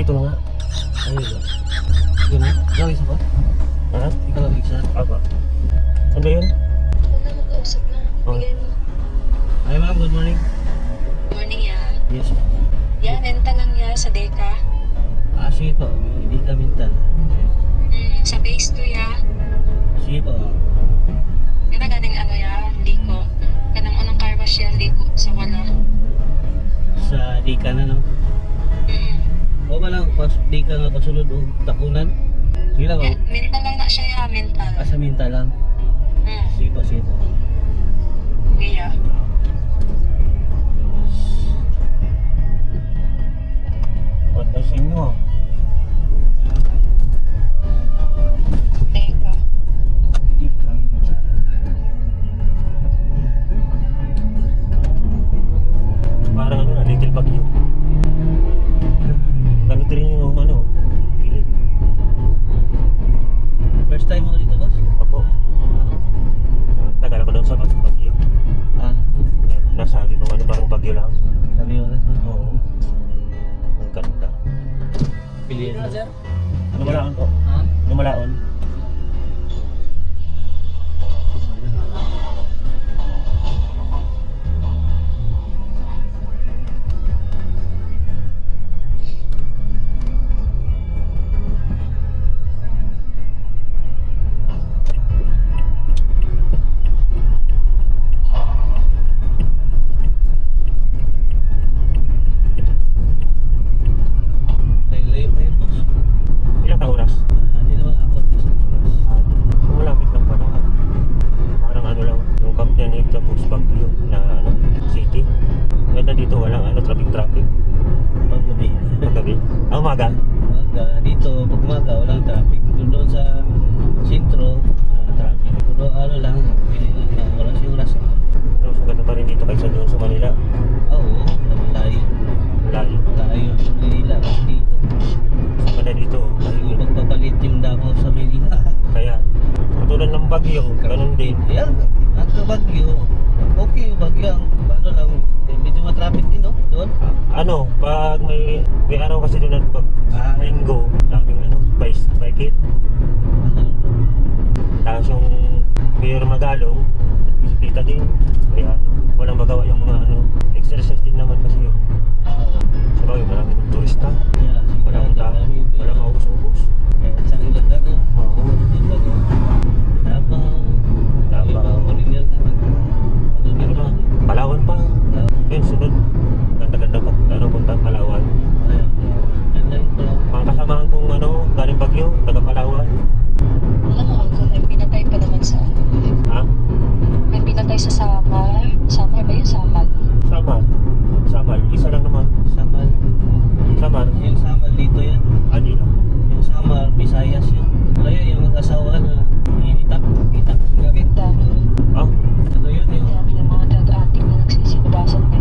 Nandito na nga. Ayun lang. Yun na. Ikaw isa ba? Ha? Ikaw lang isa? Apa? Ano yun? Wala mag-ausap na. Bigay mo. Ay ma'am, good morning. Morning ya. Yes. Ya, renta lang ya sa Deka. Sige po. Hindi ka mental. Sa base 2 ya. Sige po. Kaya ganing ano ya, liko. Kanang unang car wash ya, liko sa wala. Sa di ka na no? O ba lang, pas di ka nga pasunod o takunan? Sige lang Ya, oh. mental lang na siya ya, mental. Sa mental lang. Sige po, sige po. Kaya. Ganda sa inyo. Deka. Di ka mental. Parang ano na, little bagyo. Ganito rin yung ano, gilid. First time mo dito, boss? Apo. Tagal ako doon sa bagyo. Kaya nasabi ko ano, parang bagyo lang. Sabi mo na. Oo. Ang ganda. Pilihan mo. Ano malaon po? Ha? Ano malaon? Layo pa yun, boss. Ilang oras? Hindi naman abot na sa oras. Malapit lang pala. Parang ano lang, yung Camp Yanig tapos Baguio na ano, city. Ganda dito, walang ano, traffic. Paggabi. Paggabi. Umaga. Umaga, dito, pag umaga, walang traffic. Doon sa sentro, traffic. Pero ano lang, pili lang na oras yung oras. Tapos ganda pa rin dito kaysa doon sa Manila. Oo, layo. Layo. Layo. Manila kasi dito. Ganda dito. Yung pagpapalit yung Davao sa Manila. Kaya, katulad ng Baguio, ganun din. Yan, ang Bagyo, okay yung Bagyo. Ano lang, medyo matraffic din, no? Doon. Ano, pag may araw kasi doon at pag linggo, daming ano, bike it. Tapos yung Mayor Magalong, bisikleta din. Kaya ano, walang magawa yung mga ano, exercise din naman kasi yun. Sa Baguio, marami ng turista. Yeah, Walang maubos-ubos. Isang ilan lang, no? Oo. Davao. Davao. Original ka. Ano din Ano ba? Palawan pa. Yun, sunod. Ganda-ganda pa. Ano, puntang Palawan. Yan lang yung pala. Mga kasamahan kong ano, galing Baguio, taga Palawan. Alam mo, Uncle, may pinatay pa naman sa ano. Ha? May pinatay sa Samar. Samar ba yun? Samar. Samal. Samal. Isa lang naman. Samal. Samal. Yung Samal dito yan. Adi na. Yung Samar, Visayas yun. Ano yun, yung mag-asawa na itak gamit. Dami. Ah? Ano yun, yung Dami ng mga drug addict na nagsisinubasan na.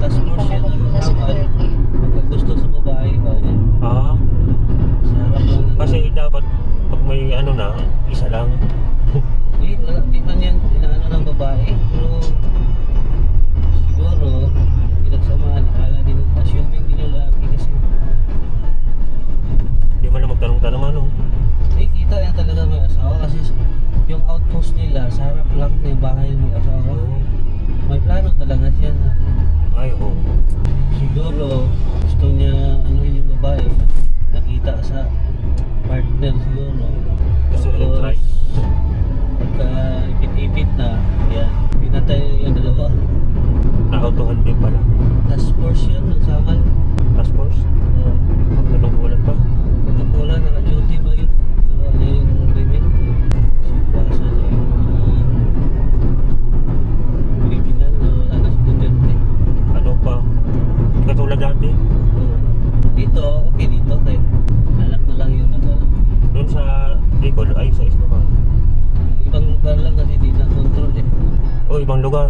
task force yan. Pangalaman na sa Samal. Duterte. Pagka gusto sa babae ba yan? Ah? Sa harap lang. Kasi dapat pag may ano na, isa lang. Di man yan inaano ng babae. Pero siguro, pinagsamahan, akala din, assuming din yung lalaki kasi. Hindi man lang magtanong-tanong ano. Kita yan talaga may asawa kasi yung outpost nila sa harap lang ng bahay ng asawa. May plano talaga siya na Ay, oo. siguro gusto niya ano yung babae nakita sa partner siguro. Gusto niya try. Pagka ipit-ipit na, yan, pinatay yung dalawa. Nautuhan din pala. Task force yun, ng Samal. Task force. Anong bulan pa? Pagkakulan, naka-duty ba yun? Ginawa niya yung krimen. Pasa niya yung criminal na wala na si Duterte. Ano pa? Katulad dati. Dito, okay dito. Kahit anak na lang yung ano. Doon sa Bicol, ay sa isla pa. Ibang lugar lang kasi di na control eh. O, ibang lugar.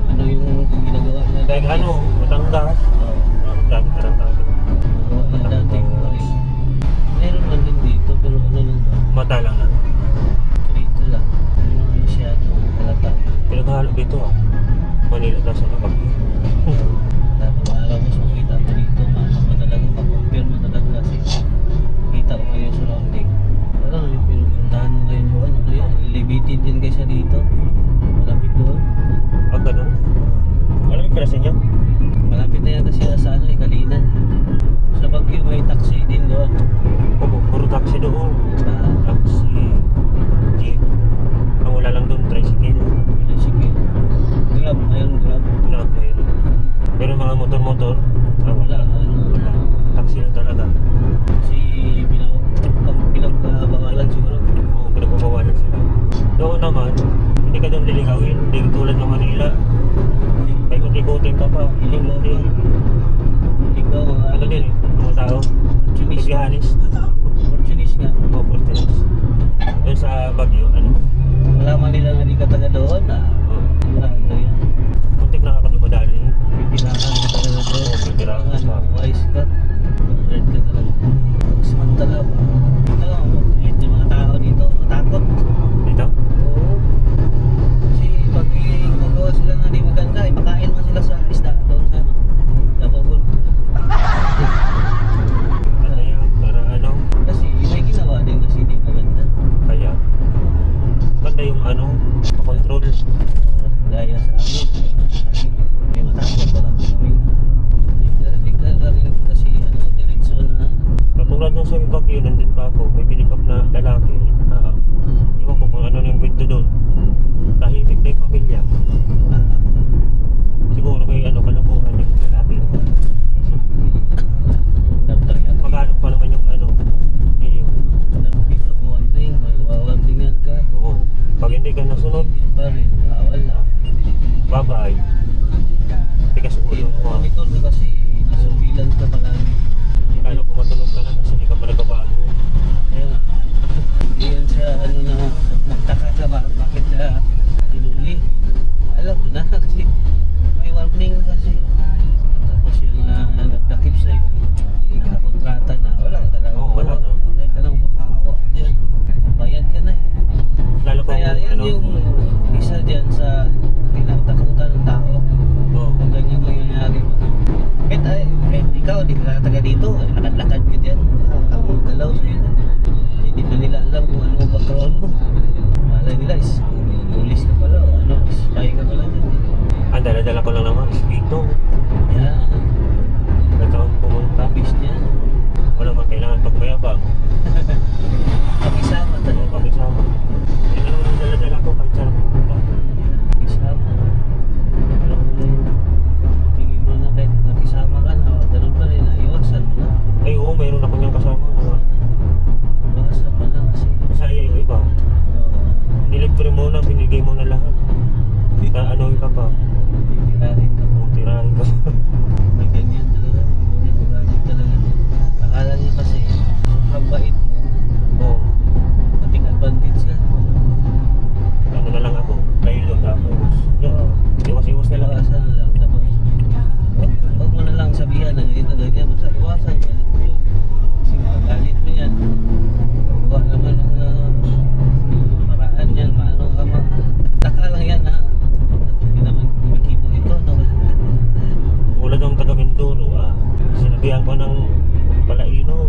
Ano yung ginagawa niya. Dahil ano, Batangas. Ang dami tarantado. Ginagawa niya dati. Meron lang din dito pero ano lang ba? Mata lang na. Dito lang. Yung mga masyado halata. Pinaghalo dito ah. Manila na sa Baguio. Dapat araw mas makita mo dito. Madalang bitid din kaysa dito. Malapit doon. Ganun. Malamig pala sa inyo? Malapit na yan kasi sa ano, Kalinan. Sa Baguio may taxi din doon. Puro taxi doon. Ah, Taxi, jeep. Ang wala lang doon, tricycle. sige. Grab, ayun grab. Grab mayroon. Pero mga motor-motor, Wala, ano. wala. Taxi lang talaga. Si pinagbawalan siguro. Oo, pinagbabawalan sila. Doon naman, hindi ka doon liligawin. Hindi tulad ng Manila. Paikot-ikotin ka pa. Hindi. Ikaw, mga Ano din eh, mga tao. opportunist. Bigahanis. Opportunist nga. Opportunities. Doon sa Baguio, ano? Malaman nila na di ka taga doon. Marado yan. Muntik na ka dumadali. Pipilakan ka talaga doon. Oo, pipilakan ka. Kailangan wise ka. Alert ka talaga. Samantala ba? Ito, mabait yung mga tao dito. Matakot. Dito? Oo. Kasi pag gumagawa sila na di maganda, ipakain mo sila sa isda doon sa ano. Napabol. Ano yan? Para ano? Kasi may ginawa din kasi di maganda. Kaya, ganda yung ano, control. Gaya sa amin. Kasi may matakot pa lang kami. Di ka rin kasi ano, diretso na. Katulad nung sa Baguio, nandun pa ako, may pinikap na lalaki. Iwan ko kung ano na yung kwento doon. Tahimik na yung pamilya. Siguro may ano, kalabuhan yung lalaki. Dapat yan. Maghanap pa naman yung ano, iyo. Dito ko warning, may wawarningan ka. Oo. Pag hindi ka nasunod, Hindi pa rin, bawal na. bye-bye. Tigas ulo mo. Monitor ka kasi, nasubilan ka palagi. Lalo kung matulog ka na kasi hindi ka pa nagbabago. Kaya nga, hindi yan siya ano na magtaka ka ba, bakit na tinuli. Alam ko na kasi may warning kasi. Tapos yung nagdakip sa'yo, nakakontrata na, wala ka talaga. Oo, wala na. Kahit anong makakawa dyan, bayad ka na eh. Lalo kung Kaya yan ano, yung isa dyan sa tinatakutan ng tao. oo. Kung ganyan mangyayari mo. Kahit ikaw, di ka taga dito, lakad-lakad ka dyan. Ang galaw sa'yo na. Hindi pa nila alam kung ano ang background mo. Malay nila is pulis ka pala o ano, spy ka pala dyan. Ang dala-dala ko lang naman, dito. Yan, Nagtaon pumunta. tapis dyan. Wala man kailangan pagmayabang. Pakisama Oo, talaga. pakisama. Yan naman ang dala-dala ko, kahit saan ako pumunta. Pakisama. Alam mo na yun. Tingin mo na kahit nakisama ka na, ganun pa rin, iwasan mo na. Ay oo, mayroon ako niyang kasama. Iwasan mo na kasi. Masaya yung iba. Nilibre mo na, binigay mo na lahat. Ano ka pa? Titirahin ka mo. Kung tirahin ka pa. May ganyan talaga. May magalit talaga. Akala niya kasi, sobrang bait mo, Oo. mating advantage ka. Ano na lang ako, laylo tapos. Yun. Iwas-iwas na lang. Iwasan na lang. Tapos, huwag mo na lang sabihan na ganito, ganyan. Basta iwasan mo. Kasi magalit mo yan. Gawa naman ang paraan yan. Paano ka taka lang yan ha. Hindi naman kumikibo ito. No? Ulad ng taga Mindoro, sinabihan ko ng palainom.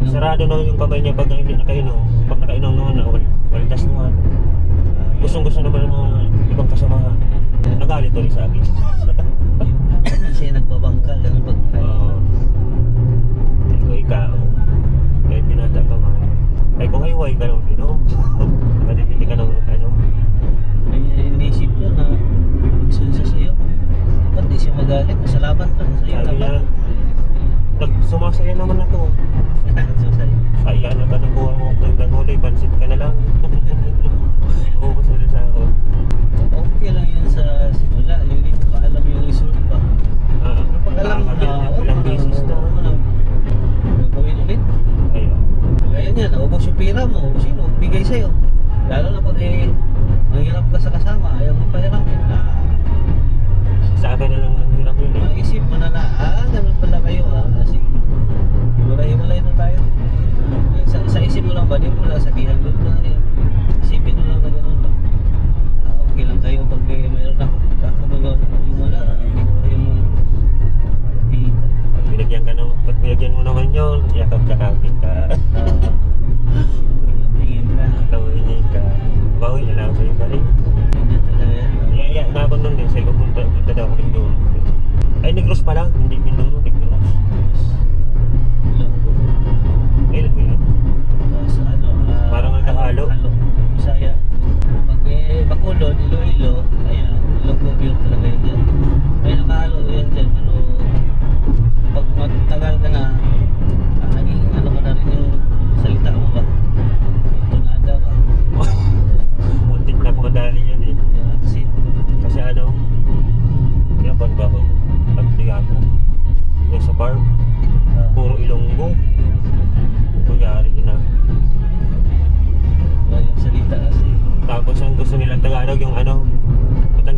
Sarado na yung kamay niya pag hindi nakainom. Pag nakainom naman na, waldas naman. Gustong-gusto naman ng mga ibang kasamahan. Nagalit ulit sa akin. Kasi nagbabangka. Ganun pag Ikaw ikaw. Kahit binata ka man. Ay kung hiway ka naman, Kahit hindi ka naman, May inisip ko na magsun siya sa'yo. Dapat di siya magalit. Masalamat lang sa'yo. Sabi niya, sumasaya naman ako. So, sa'yo. Saya na ka ng buha mo. Hanggang huli, pansit ka na lang. Ubus na rin sa ako. Okay lang yan sa simula. Yung hindi mo pa alam yung result ba. Pero pag alam mo na, Ilang beses na. huwag mo na gagawin ulit. Ayun. Kaya niya, naubos yung pera mo. Sino? Bigay sa'yo.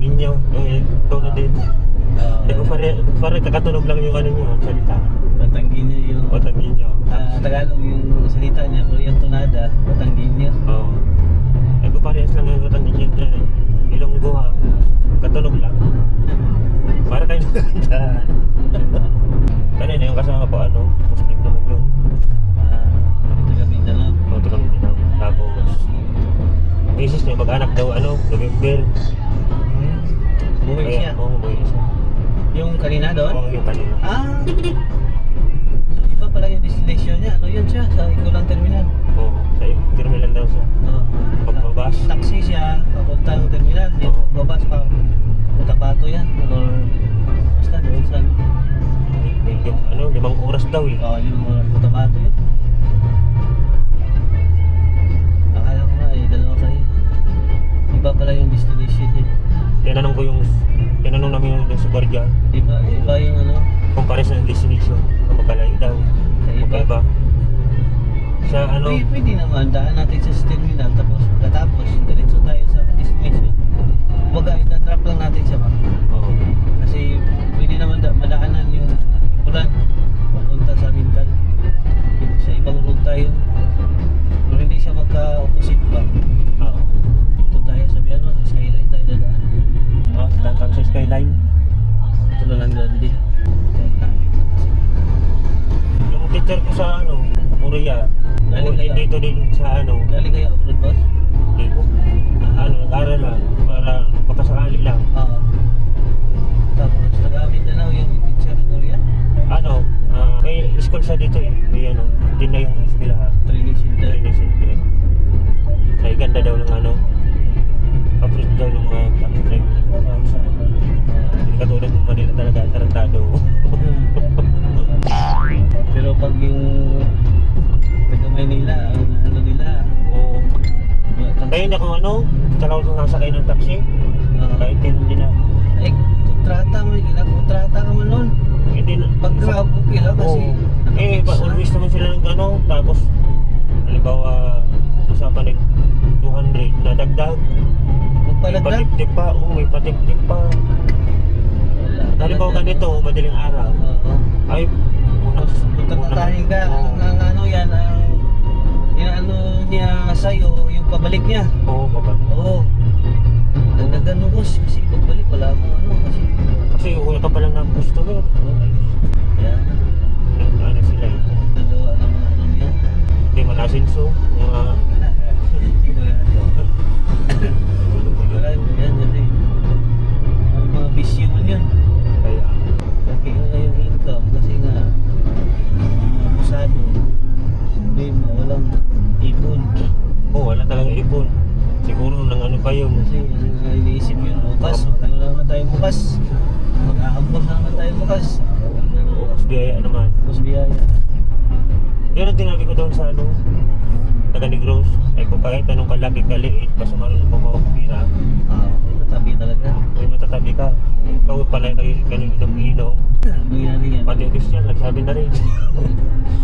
inyo. Ito na din. Hindi ko pare kakatunog lang yung ano nyo, salita. Batangginyo yung Otangin nyo. Tagalog yung salita niya, pero yung tonada, Batangginyo. Oo. Ito parehas lang yung otangin nyo dyan. Ilonggo ha. Katunog lang. Para kayo nakanta. Kanina yung kasama ko ano, Muslim naman yun. Ito kami dalaw. Ito kami din. Tapos, misis niya mag-anak daw ano, November. Buhay siya. Oo, umuwi siya. Yung kanina doon? Oo, yung kanina. So, iba pala yung destination niya. Ano yun siya? Sa Ikulang Terminal. Oo, sa terminal daw siya. Pagbabas. Taxi siya, papuntang terminal. Yung Oo. babas pa. Cotabato yan. Or basta doon sa ano. Yung, ano, 5 oras daw eh. Yung Cotabato yun. Akala ko nga dalawa kayo. Iba pala yung destination niya. Tinanong namin yung sa guardia, Iba yung ano. comparison ng destination, kung magkalayo daw. Sa iba. Magkaiba. Sa ano, Pwede naman, daan natin sa terminal tapos pagkatapos, diretso tayo sa destination. Kumbaga, itatrap lang natin siya ba? oo. Kasi pwede naman madaanan yung Ikulan papunta sa Mintal. Sa ibang road tayo. Pero hindi siya magka-opposite ba? Oo. Dito tayo sa Biano, sa Skyline tayo dadaan. Tangkang sa skyline. Ito na lang grande. Yung teacher ko sa ano, Korea, Galing kayo? dito din sa ano, Galing kayo abroad boss? dito. Ano, nag-aral lang, para makasakali lang. Oo. Tapos nagamit na lang yung picture ng Korea. Ano, may school sa dito eh. May ano, din na yung eskwelahan. Training center. Training center. Ay, ganda daw ng ano, approach daw ng mga training. Hindi katulad ng Manila talaga, tarantado. Pero pag yung taga Maynila, ang ano nila, Oo. Kaya hindi ako ano, talagang kung nasakay ng taxi, kahit hindi na. ay, kontrata mo, kontrata ka man nun. Hindi na. Pag grab, okay lang kasi Always naman sila ng ano, tapos, halimbawa, usapan ng 200 na dagdag. Kung May palagdag, patip-tip pa, may patip-tip pa. Halimbawa ganito, madaling araw. Ay, Tatahin ka, Oo. ang ano yan, ang inaano niya sa'yo, yung pabalik niya. Oo, papa. Oo. Dagdagan mo boss, kasi pagbalik wala akong ano kasi. Kasi wala ka palang ng customer. Yan, Ano sila eh. nagawa ng mga ano yan. Hindi man asinso. Mga... Wala yan, yan. Ang mga bisyo man yan. Kaya, Okay nga yung income kasi nga abusado. Hindi mo walang ipon. wala talaga ipon. Siguro nang ano pa yun. Kasi iniisip yun bukas. Ano naman tayo bukas? Mag-aambos na naman tayo bukas. Ubus biyaya naman. Bukas biyaya. Yun ang tinabi ko doon sa ano, taga Negros. Ay kung kahit anong kalaki kaliit, basta marunong mo mawapira, Matabi talaga. may matatabi ka. Ikaw pala kayo ganun inom-inom. Mangyayari yan. Pati yung Christian, nagsabi na rin.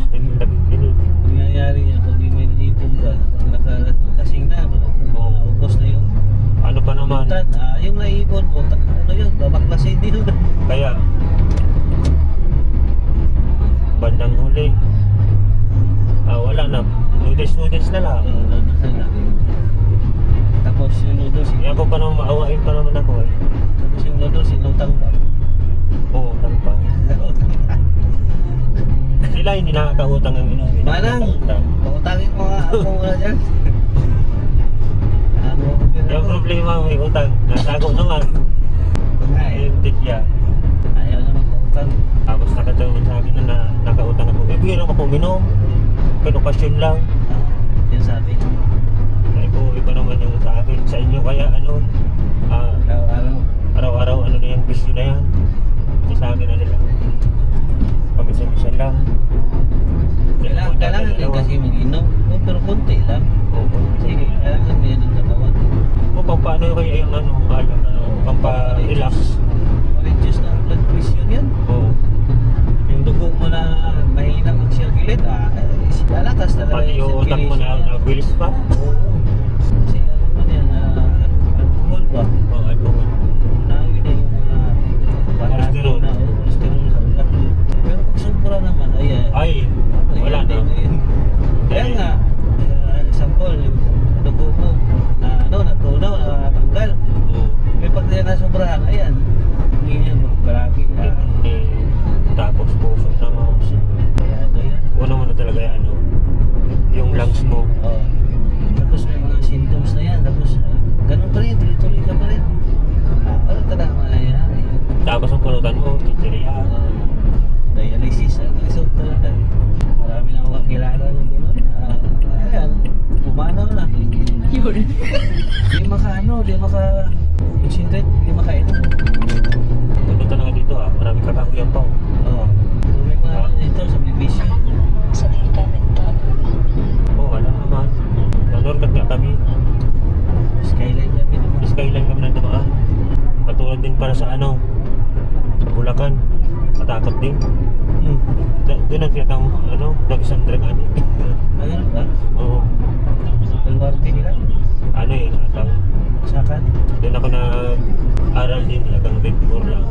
Hindi nakikinig. Mangyayari yan pag di may ipon ka. Pag nakalasing na, naubos na yung Ano pa naman, yung naipon mo, ano yun, babaklasin din yun. kaya bandang huli, wala na. Noodles na lang. Tapos yung noodles, Kaya ako pa naman maawain pa naman ako eh. tapos yung noodles, inutang pa. Oo, pa. Sila hindi nakakautang ang inumin. Manang, pautangin mo nga ako muna dyan. Yung problema may utang, natago naman. Yung tikya. Ayaw na magpautang. Tapos nakatawin sa akin na nakautang ako. Eh, bihira ako uminom. Pero pasyon lang. Yan sabi. Kaya po, iba naman yung sa akin. Sa inyo kaya ano, Araw-araw. araw-araw ano na yung bisyo na yan. Kasi sa akin ano lang. Pamisa-misa lang. Kailangan din kasi mag-inom. Pero konti lang. Oo. Sige, kailangan mo yan ang katawan. O paano kaya yung ano, pampa-relax. Reduce na ang blood pressure yan. Oo. Yung dugo mo na mahina mag-circulate, lalakas talaga Pati yung utak mo na nabilis pa. Oo. Kasi ano man yan, alcohol ba? Oo, alcohol. sobrahan, ayan. Hindi yan, magbalaki. Eh, tapos puso na mo. Kaya yan. Una talaga yung ano, yung lungs mo. Oh. Tapos may mga symptoms na yan. Tapos ganun pa rin, tuloy-tuloy ka pa rin. Ano talaga mangyayari? Tapos ang pulutan mo, chichirya. Dialysis ang result talaga. Marami na akong kakilala na gano'n. Ayan, pumanaw na. Yun. Di concentrate, di makainom. Punta na nga dito maraming kakahuyan pa. Oo. May mga dito sa Bibisyo. Sa Kamintan. Wala naman. Nanorkat nga kami. Skyline kami naman. Skyline kami na dumaan. Patulad din para sa ano, Bulacan. Matakot din. Doon ang tinatang ano, nag-isang drug addict. Ganun ba? Oo. Baluarte nila? Ano atang Sakan? doon ako nag-aral din, hanggang grade 4 lang.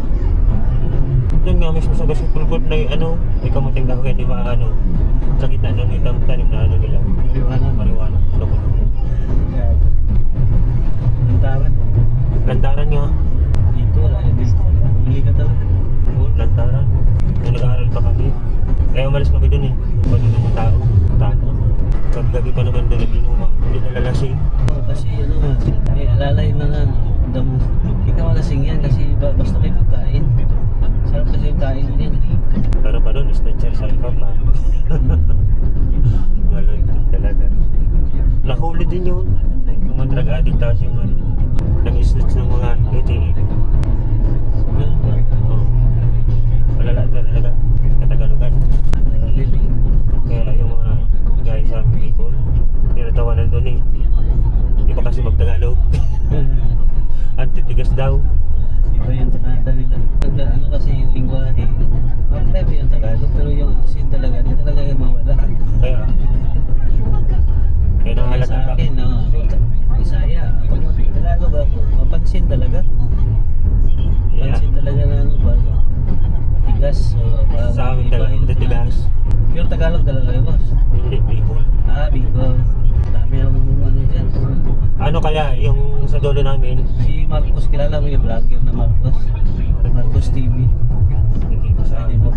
Doon nga mismo sa Gasipulkot na ano, may kamuting kahoy, di ba ano, sa gitna ng itang tanim na ano nila. Marijuana. Loko-loko. Lantaran. Lantaran nga. Dito wala. Huli ka talaga. Oo, lantaran. Nung nag-aaral pa kami. Kaya umalis kami doon eh. Pwede ng tao. Tapos, gabi pa naman doon nag-inuman. Hindi nalalasing. Kasi ano nga, may alalay mga damo. Hindi ka malasing yan kasi basta may pagkain. Sarap kasi yung kain din. Pero pa doon, snatcher sa ipa pa. Galon talaga. Nahuli din yun. Yung mga drug addict tapos yung ano, nang-snatch ng mga ATM. Ganun ba? Oo. Malala talaga. Katagalugan. Kaya yung mga guys sa aming people, tinatawanan doon eh. Di ba kasi magtagalog? Antitigas daw. Iba yung tanada nila. Ano kasi yung lingwahe. Maprebe yung Tagalog pero yung accent talaga, hindi talaga yung mawala. Kaya Kaya nahalata sa ka. akin, no, Bisaya, pag Tagalog ako, mapansin talaga. Yeah. Pansin talaga na ano ba, matigas. Sa amin talaga matitigas. Pure Tagalog talaga kayo, boss. Hindi, Bicol. Bicol. Dami ang ano dyan. Ano kaya yung sa dulo namin? Si Marcos, kilala mo yung vlogger na Marcos? Marcos TV. Hindi mo sa Pwede mo